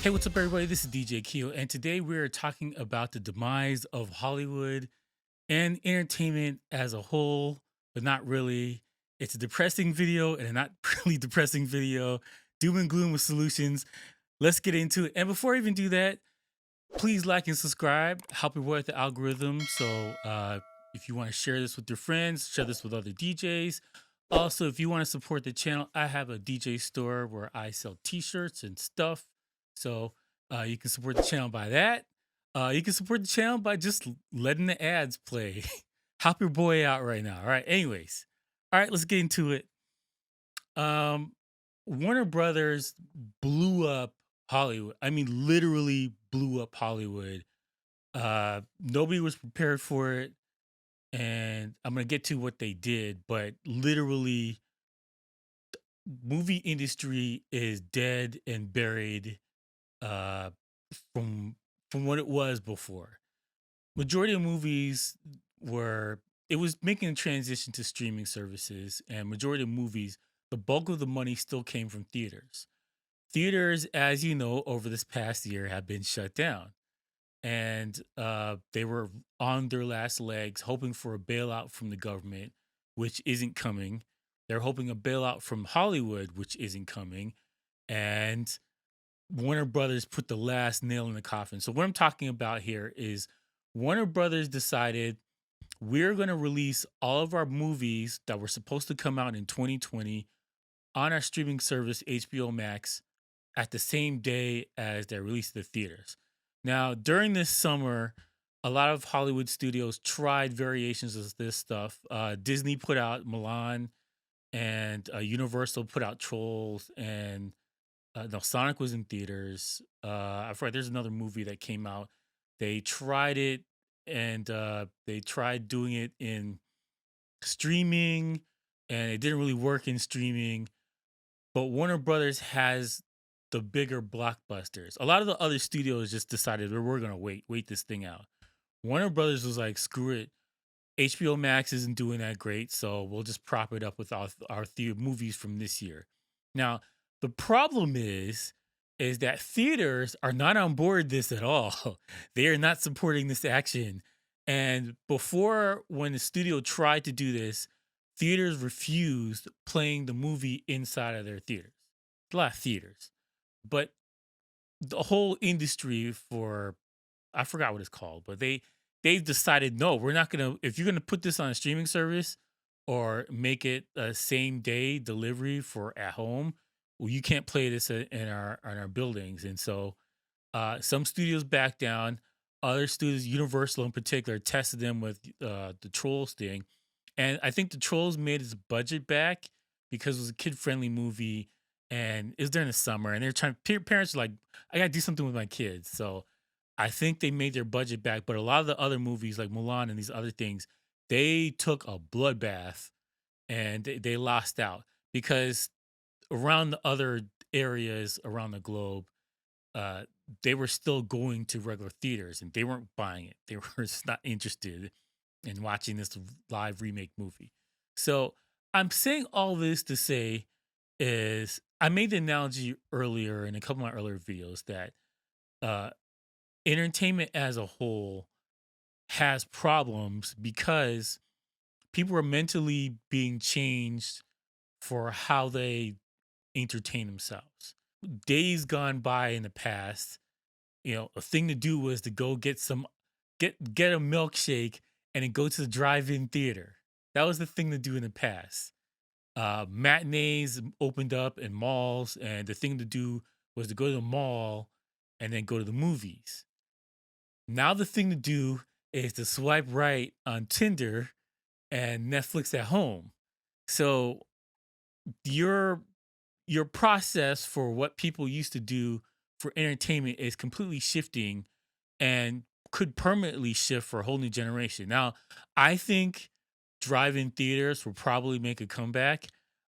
Hey, what's up, everybody? This is DJ Keo, and today we're talking about the demise of Hollywood and entertainment as a whole, but not really. It's a depressing video and a not really depressing video. Doom and gloom with solutions. Let's get into it. And before I even do that, please like and subscribe. Help me with the algorithm. So if you want to share this with your friends, share this with other DJs. Also, if you want to support the channel, I have a DJ store where I sell T-shirts and stuff. So you can support the channel by that. You can support the channel by just letting the ads play. Help your boy out right now. All right. Anyways, all right. Let's get into it. Um, Warner Brothers blew up Hollywood. I mean, literally blew up Hollywood. Nobody was prepared for it, and I'm gonna get to what they did, but literally, movie industry is dead and buried uh, from what it was before. Majority of movies were it was making a transition to streaming services, and majority of movies, the bulk of the money still came from theaters. Theaters, as you know, over this past year have been shut down, and they were on their last legs, hoping for a bailout from the government, which isn't coming. They're hoping a bailout from Hollywood, which isn't coming, and Warner Brothers put the last nail in the coffin. So what I'm talking about here is Warner Brothers decided we're going to release all of our movies that were supposed to come out in 2020 on our streaming service HBO Max at the same day as they're released to the theaters. Now, during this summer, a lot of Hollywood studios tried variations of this stuff. Disney put out Milan, and Universal put out Trolls, and no, Sonic was in theaters. I forgot. There's another movie that came out. They tried it, and they tried doing it in streaming, and it didn't really work in streaming. But Warner Brothers has the bigger blockbusters. A lot of the other studios just decided we're gonna wait this thing out. Warner Brothers was like, screw it. HBO Max isn't doing that great, so we'll just prop it up with our movies from this year. Now, the problem is that theaters are not on board this at all. They are not supporting this action. And before, when the studio tried to do this, theaters refused playing the movie inside of their theaters. A lot of theaters, but the whole industry for I forgot what it's called, but they've decided no, we're not gonna if you're gonna put this on a streaming service or make it a same day delivery for at home, well, you can't play this in our buildings. And so some studios back down, other studios, Universal in particular, tested them with the Trolls thing. And I think the Trolls made its budget back because it was a kid friendly movie and it was during the summer and they're trying parents are like, I gotta do something with my kids. So I think they made their budget back, but a lot of the other movies like Mulan and these other things, they took a bloodbath and they lost out because around the other areas around the globe, uh, they were still going to regular theaters and they weren't buying it. They were just not interested in watching this live remake movie. So I'm saying all this to say is I made the analogy earlier in a couple of my earlier videos that uh, entertainment as a whole has problems because people are mentally being changed for how they entertain themselves. Days gone by in the past, a thing to do was to go get a milkshake and then go to the drive-in theater. That was the thing to do in the past. Matinees opened up in malls, and the thing to do was to go to the mall and then go to the movies. Now the thing to do is to swipe right on Tinder and Netflix at home. So your your process for what people used to do for entertainment is completely shifting and could permanently shift for a whole new generation. Now, I think drive-in theaters will probably make a comeback.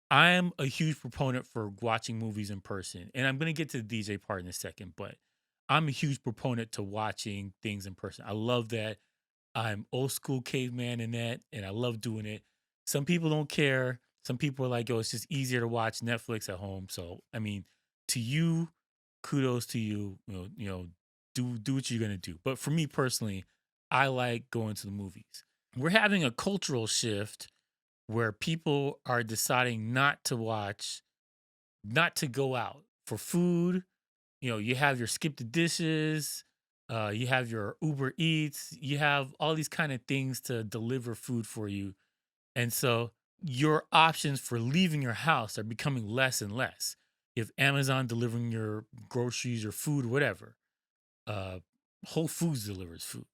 I am a huge proponent for watching movies in person, and I'm going to get to the DJ part in a second, but I'm a huge proponent to watching things in person. I love that. I'm old school caveman in that, and I love doing it. Some people don't care. Some people are like, "Oh, it's just easier to watch Netflix at home." So, I mean, to you, kudos to you. Do what you're gonna do. But for me personally, I like going to the movies. We're having a cultural shift where people are deciding not to go out for food. You have your skip the dishes, you have your Uber Eats, you have all these kind of things to deliver food for you. And so your options for leaving your house are becoming less and less. You have Amazon delivering your groceries or food, whatever. Uh, Whole Foods delivers food.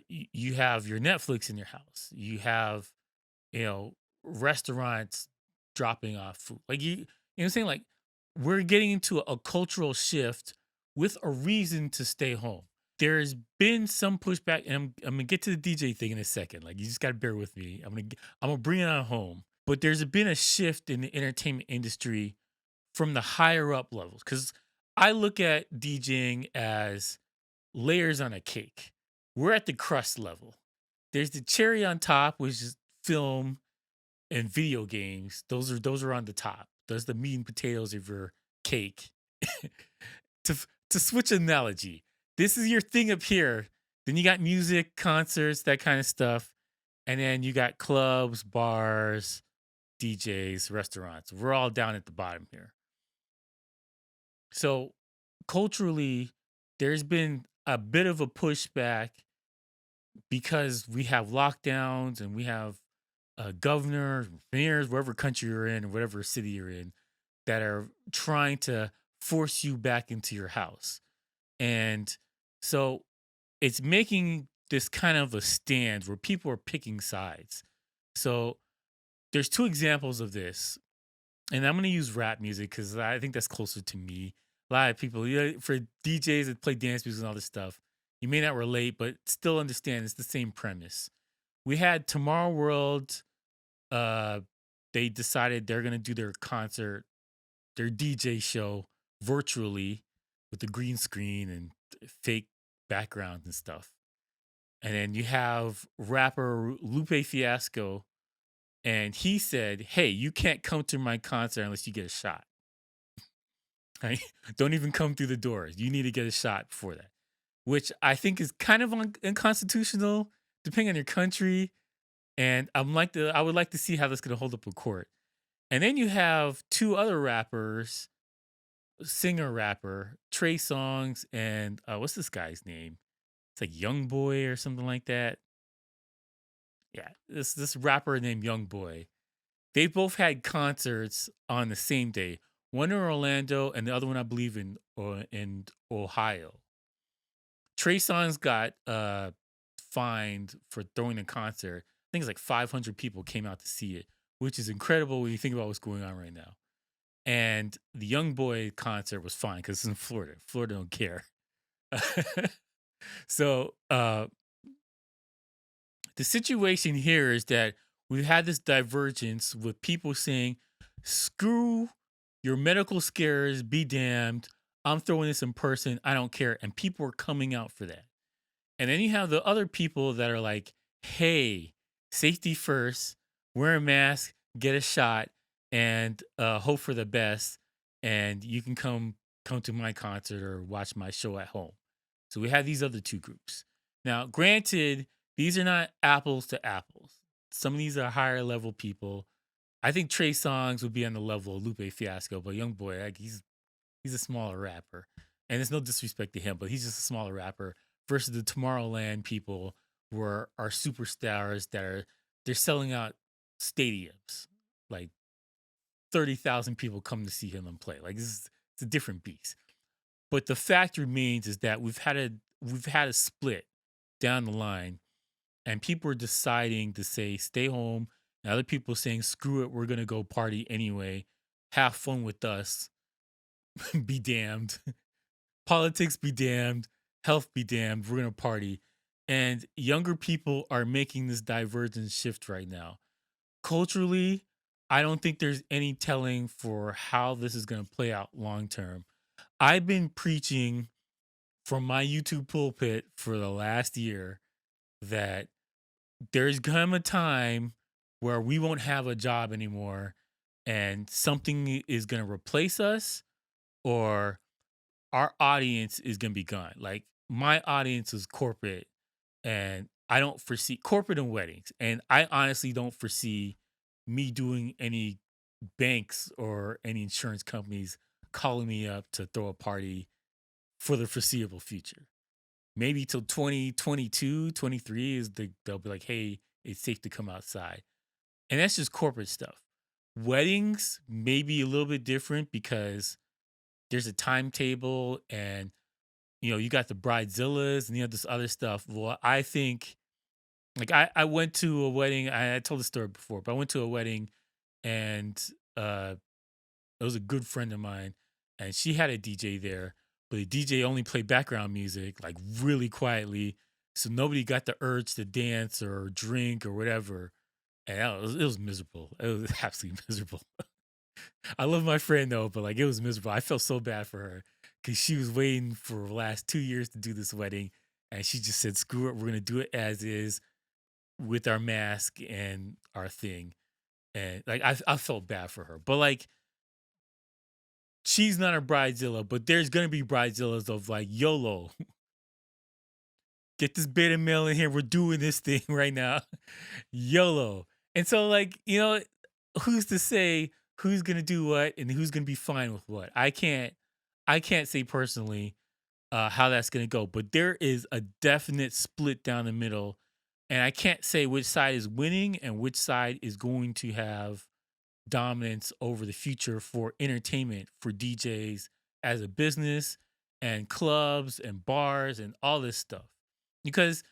You have your Netflix in your house. You have, you know, restaurants dropping off food. Like what I'm saying? Like we're getting into a cultural shift with a reason to stay home. There's been some pushback, and I'm gonna get to the DJ thing in a second. Like you just gotta bear with me. I'm gonna bring it on home. But there's been a shift in the entertainment industry from the higher up levels because I look at DJing as layers on a cake. We're at the crust level. There's the cherry on top, which is film and video games. Those are on the top. Those the meat and potatoes of your cake. To switch analogy, this is your thing up here. Then you got music, concerts, that kind of stuff, and then you got clubs, bars, DJs, restaurants. We're all down at the bottom here. So culturally, there's been a bit of a pushback because we have lockdowns and we have governors, mayors, wherever country you're in, or whatever city you're in, that are trying to force you back into your house. And so it's making this kind of a stand where people are picking sides. So there's two examples of this, and I'm going to use rap music because I think that's closer to me. A lot of people, for DJs that play dance music and all this stuff, you may not relate, but still understand it's the same premise. We had Tomorrow World. Uh, they decided they're going to do their concert, their DJ show virtually with the green screen and fake backgrounds and stuff. And then you have rapper Lupe Fiasco, and he said, "Hey, you can't come to my concert unless you get a shot. Right? Don't even come through the doors. You need to get a shot before that." Which I think is kind of unconstitutional, depending on your country. And I would like to see how that's going to hold up in court. And then you have two other rappers, singer rapper Trey Songs and what's this guy's name? It's like Young Boy or something like that. Yeah, this rapper named Young Boy. They both had concerts on the same day. One in Orlando and the other one I believe in Ohio. Trey Songz got fined for throwing a concert. I think it's like 500 people came out to see it, which is incredible when you think about what's going on right now. And the Young Boy concert was fine because it's in Florida. Florida don't care. So the situation here is that we've had this divergence with people saying, screw your medical scares, be damned. I'm throwing this in person. I don't care. And people are coming out for that. And then you have the other people that are like, hey, safety first, wear a mask, get a shot, and hope for the best. And you can come to my concert or watch my show at home. So we have these other two groups. Now, granted, these are not apples to apples. Some of these are higher level people. I think Trey Songz would be on the level of Lupe Fiasco, but Young Boy, like he's a smaller rapper. And there's no disrespect to him, but he's just a smaller rapper versus the Tomorrowland people who are superstars they're selling out stadiums. Like 30,000 people come to see him and play. Like it's a different beast. But the fact remains is that we've had a split down the line, and people are deciding to say stay home, and other people saying screw it, we're gonna go party anyway. Have fun with us. Be damned. Politics be damned. Health be damned. We're gonna party. And younger people are making this divergent shift right now. Culturally, I don't think there's any telling for how this is gonna play out long term. I've been preaching from my YouTube pulpit for the last year that there's come a time where we won't have a job anymore and something is going to replace us, or our audience is gonna be gone. Like my audience is corporate, and I don't foresee corporate and weddings, and I honestly don't foresee me doing any banks or any insurance companies calling me up to throw a party for the foreseeable future. Maybe till 2022, 23 is they'll be like, hey, it's safe to come outside. And that's just corporate stuff. Weddings may be a little bit different because there's a timetable and you got the bridezillas and you have this other stuff. Well, I think like I went to a wedding. I told the story before, but I went to a wedding and uh it was a good friend of mine, and she had a DJ there, but the DJ only played background music, like really quietly, so nobody got the urge to dance or drink or whatever. And it was miserable. It was absolutely miserable. I love my friend though, but like it was miserable. I felt so bad for her because she was waiting for the last 2 years to do this wedding, and she just said, "Screw it, we're gonna do it as is with our mask and our thing." And like I felt bad for her, but like she's not a bridezilla, but there's gonna be bridezillas of like YOLO. Get this beta male in here. We're doing this thing right now. YOLO. And so like, who's to say who's gonna do what and who's gonna be fine with what? I can't say personally how that's gonna go, but there is a definite split down the middle. And I can't say which side is winning and which side is going to have dominance over the future for entertainment for DJs as a business and clubs and bars and all this stuff. Because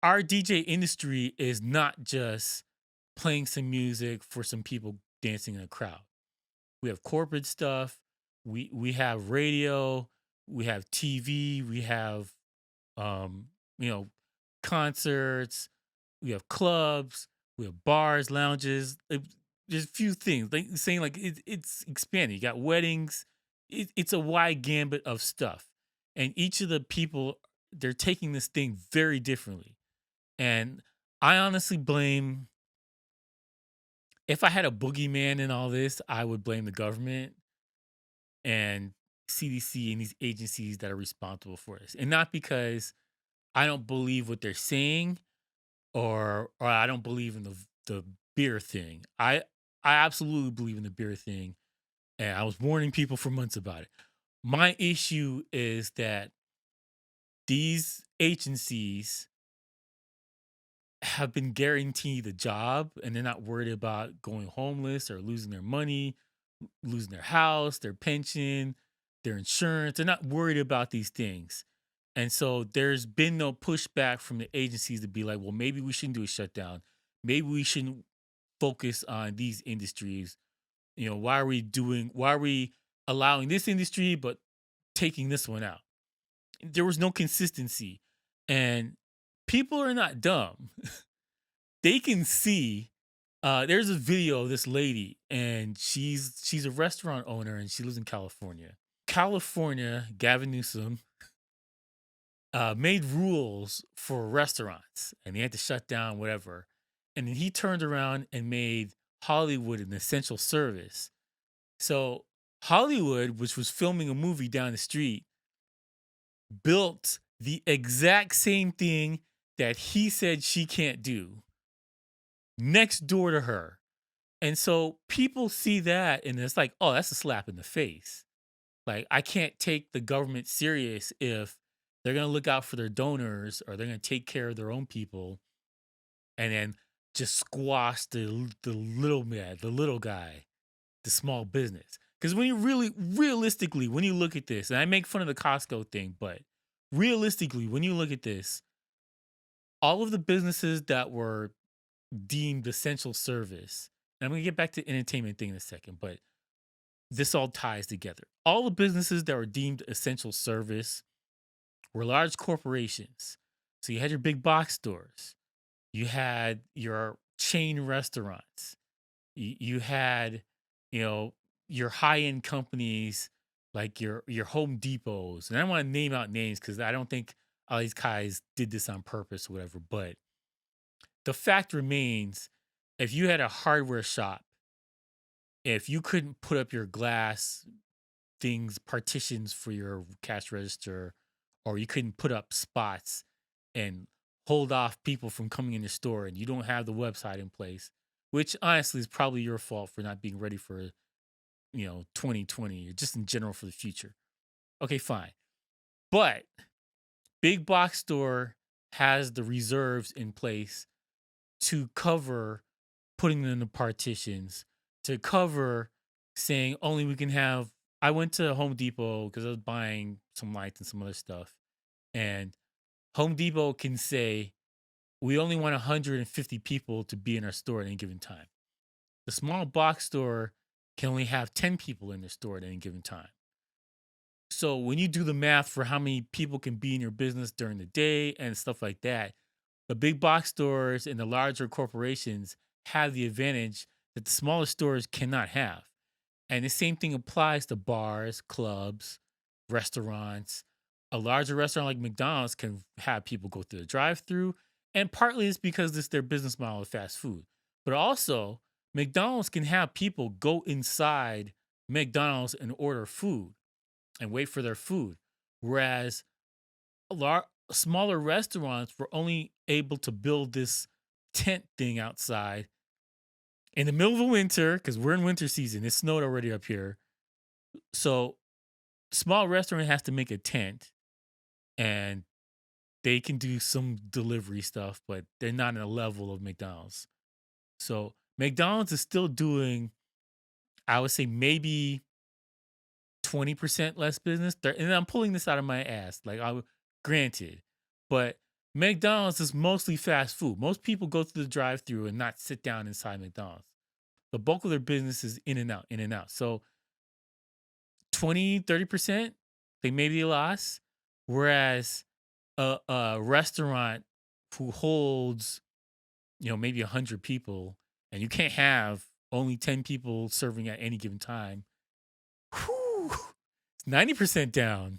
our DJ industry is not just playing some music for some people dancing in a crowd. We have corporate stuff, we have radio, we have TV, we have um, you know, concerts, we have clubs, we have bars, lounges. There's a few things like saying like it's expanding. You got weddings. It's a wide gambit of stuff, and each of the people they're taking this thing very differently. And I honestly blame if I had a boogeyman in all this, I would blame the government and CDC and these agencies that are responsible for this, and not because I don't believe what they're saying or I don't believe in the beer thing. I absolutely believe in the beer thing, and I was warning people for months about it. My issue is that these agencies have been guaranteed a job and they're not worried about going homeless or losing their money, losing their house, their pension, their insurance. They're not worried about these things. And so there's been no pushback from the agencies to be like, well, maybe we shouldn't do a shutdown. Maybe we shouldn't focus on these industries. Why are we allowing this industry but taking this one out? There was no consistency. And people are not dumb. They can see there's a video of this lady and she's a restaurant owner and she lives in California. California, Gavin Newsom made rules for restaurants and they had to shut down whatever. And then he turned around and made Hollywood an essential service. So Hollywood, which was filming a movie down the street, built the exact same thing that he said she can't do next door to her. And so people see that and it's like, oh, that's a slap in the face. Like, I can't take the government serious if they're going to look out for their donors or they're going to take care of their own people and then just squash the little man, the little guy, the small business. Because when you really, realistically, when you look at this, and I make fun of the Costco thing, but realistically, when you look at this, all of the businesses that were deemed essential service, and I'm going to get back to the entertainment thing in a second, but this all ties together. All the businesses that were deemed essential service were large corporations. So you had your big box stores, you had your chain restaurants, you had, you know, your high end companies like your Home Depots. And I don't want to name out names because I don't think all these guys did this on purpose or whatever. But the fact remains, if you had a hardware shop, if you couldn't put up your glass things, partitions for your cash register, or you couldn't put up spots and hold off people from coming in your store, and you don't have the website in place, which honestly is probably your fault for not being ready for 2020 or just in general for the future. Okay, fine. But big box store has the reserves in place to cover putting them in the partitions, to cover saying only we can have. I went to Home Depot because I was buying some lights and some other stuff, and Home Depot can say we only want 150 people to be in our store at any given time. The small box store can only have 10 people in the store at any given time. So when you do the math for how many people can be in your business during the day and stuff like that, the big box stores and the larger corporations have the advantage that the smaller stores cannot have. And the same thing applies to bars, clubs, restaurants. A larger restaurant like McDonald's can have people go through the drive-through, and partly it's because it's their business model of fast food. But also, McDonald's can have people go inside McDonald's and order food and wait for their food. Whereas smaller restaurants were only able to build this tent thing outside in the middle of the winter because we're in winter season. It snowed already up here. So small restaurant has to make a tent and they can do some delivery stuff, but they're not in a level of McDonald's. So McDonald's is still doing, I would say maybe 20% less business. And I'm pulling this out of my ass. Granted, but McDonald's is mostly fast food. Most people go through the drive through and not sit down inside McDonald's. The bulk of their business is in and out, in and out. So 20-30% they maybe lost. Whereas a restaurant who holds, maybe 100 people and you can't have only 10 people serving at any given time, whew, it's 90% down.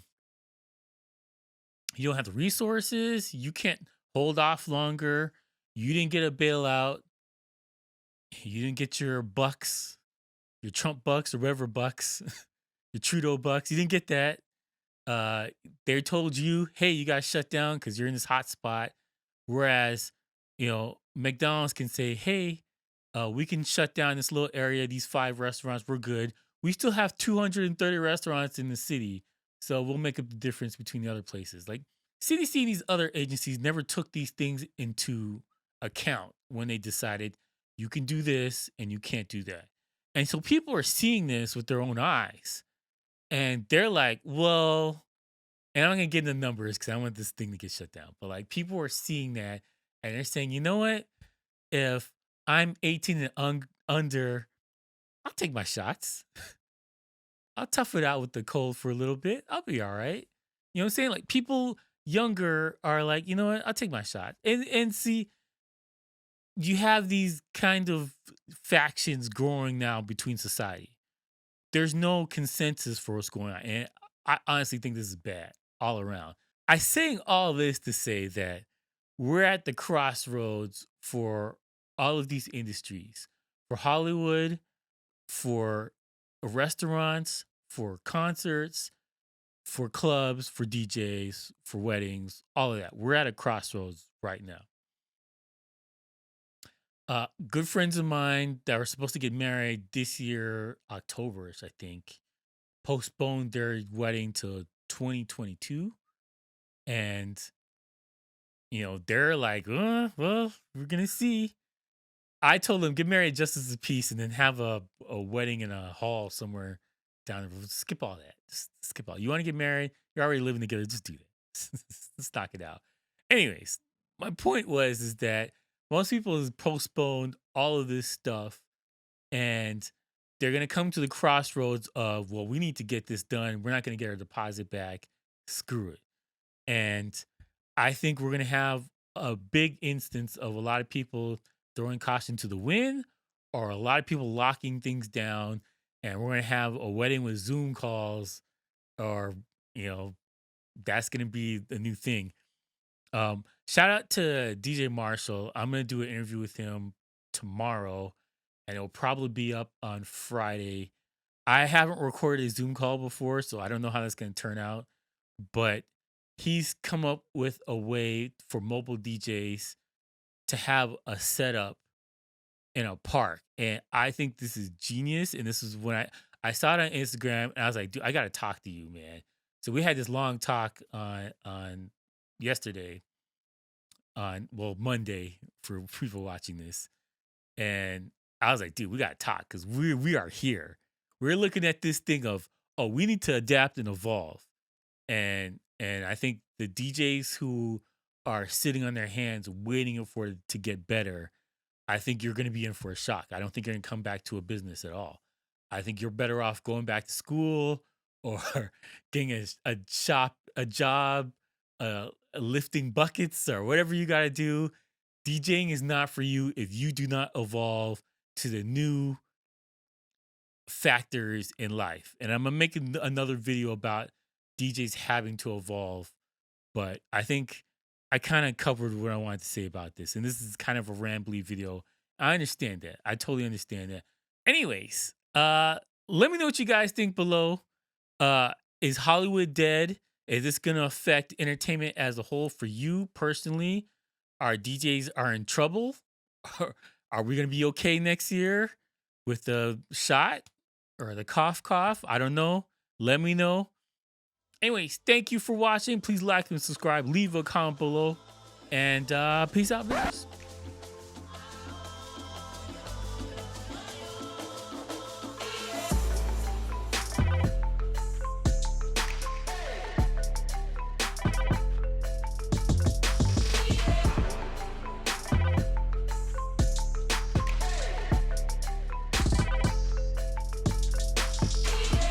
You don't have the resources. You can't hold off longer. You didn't get a bailout. You didn't get your bucks, your Trump bucks or whatever bucks, your Trudeau bucks. You didn't get that. Uh, they told you, hey, you got shut down because you're in this hot spot. Whereas, McDonald's can say, hey, we can shut down this little area, these 5 restaurants. We're good. We still have 230 restaurants in the city. So we'll make up the difference between the other places. Like CDC and these other agencies never took these things into account when they decided you can do this and you can't do that. And so people are seeing this with their own eyes. And they're like, well, and I'm gonna get into numbers because I want this thing to get shut down. But like people are seeing that and they're saying, you know what? If I'm 18 and under, I'll take my shots. I'll tough it out with the cold for a little bit. I'll be all right. You know what I'm saying? Like people younger are like, you know what? I'll take my shot. And see, you have these kind of factions growing now between society. There's no consensus for what's going on. And I honestly think this is bad all around. I saying all this to say that we're at the crossroads for all of these industries, for Hollywood, for restaurants, for concerts, for clubs, for DJs, for weddings, all of that. We're at a crossroads right now. Good friends of mine that were supposed to get married this year, Octoberish, I think, postponed their wedding to 2022. And, they're like, well, we're going to see. I told them, get married just as a piece and then have a wedding in a hall somewhere down the road. Skip all that. Just skip all. You want to get married? You're already living together. Just do that. Let's knock it out. Anyways, my point is that most people have postponed all of this stuff and they're going to come to the crossroads of, well, we need to get this done. We're not going to get our deposit back. Screw it. And I think we're going to have a big instance of a lot of people throwing caution to the wind or a lot of people locking things down. And we're going to have a wedding with Zoom calls or, that's going to be the new thing. Shout out to DJ Marshall. I'm going to do an interview with him tomorrow and it'll probably be up on Friday. I haven't recorded a Zoom call before, so I don't know how that's going to turn out. But he's come up with a way for mobile DJs to have a setup in a park, and I think this is genius. And this is when I saw it on Instagram, and I was like, "Dude, I got to talk to you, man." So we had this long talk on yesterday, on well Monday for people watching this, and I was like, "Dude, we got to talk because we are here. We're looking at this thing of, oh, we need to adapt and evolve." And I think the DJs who are sitting on their hands waiting for it to get better, I think you're going to be in for a shock. I don't think you're going to come back to a business at all. I think you're better off going back to school or getting a job, lifting buckets or whatever you got to do. DJing is not for you if you do not evolve to the new factors in life. And I'm gonna make another video about DJs having to evolve, but I think I kind of covered what I wanted to say about this. And this is kind of a rambly video. I understand that. I totally understand that. Anyways, let me know what you guys think below. Is Hollywood dead? Is this gonna affect entertainment as a whole for you personally? Our DJs are in trouble? Are we gonna be okay next year with the shot or the cough? I don't know. Let me know. Anyways, thank you for watching. Please like and subscribe. Leave a comment below. And peace out, viewers.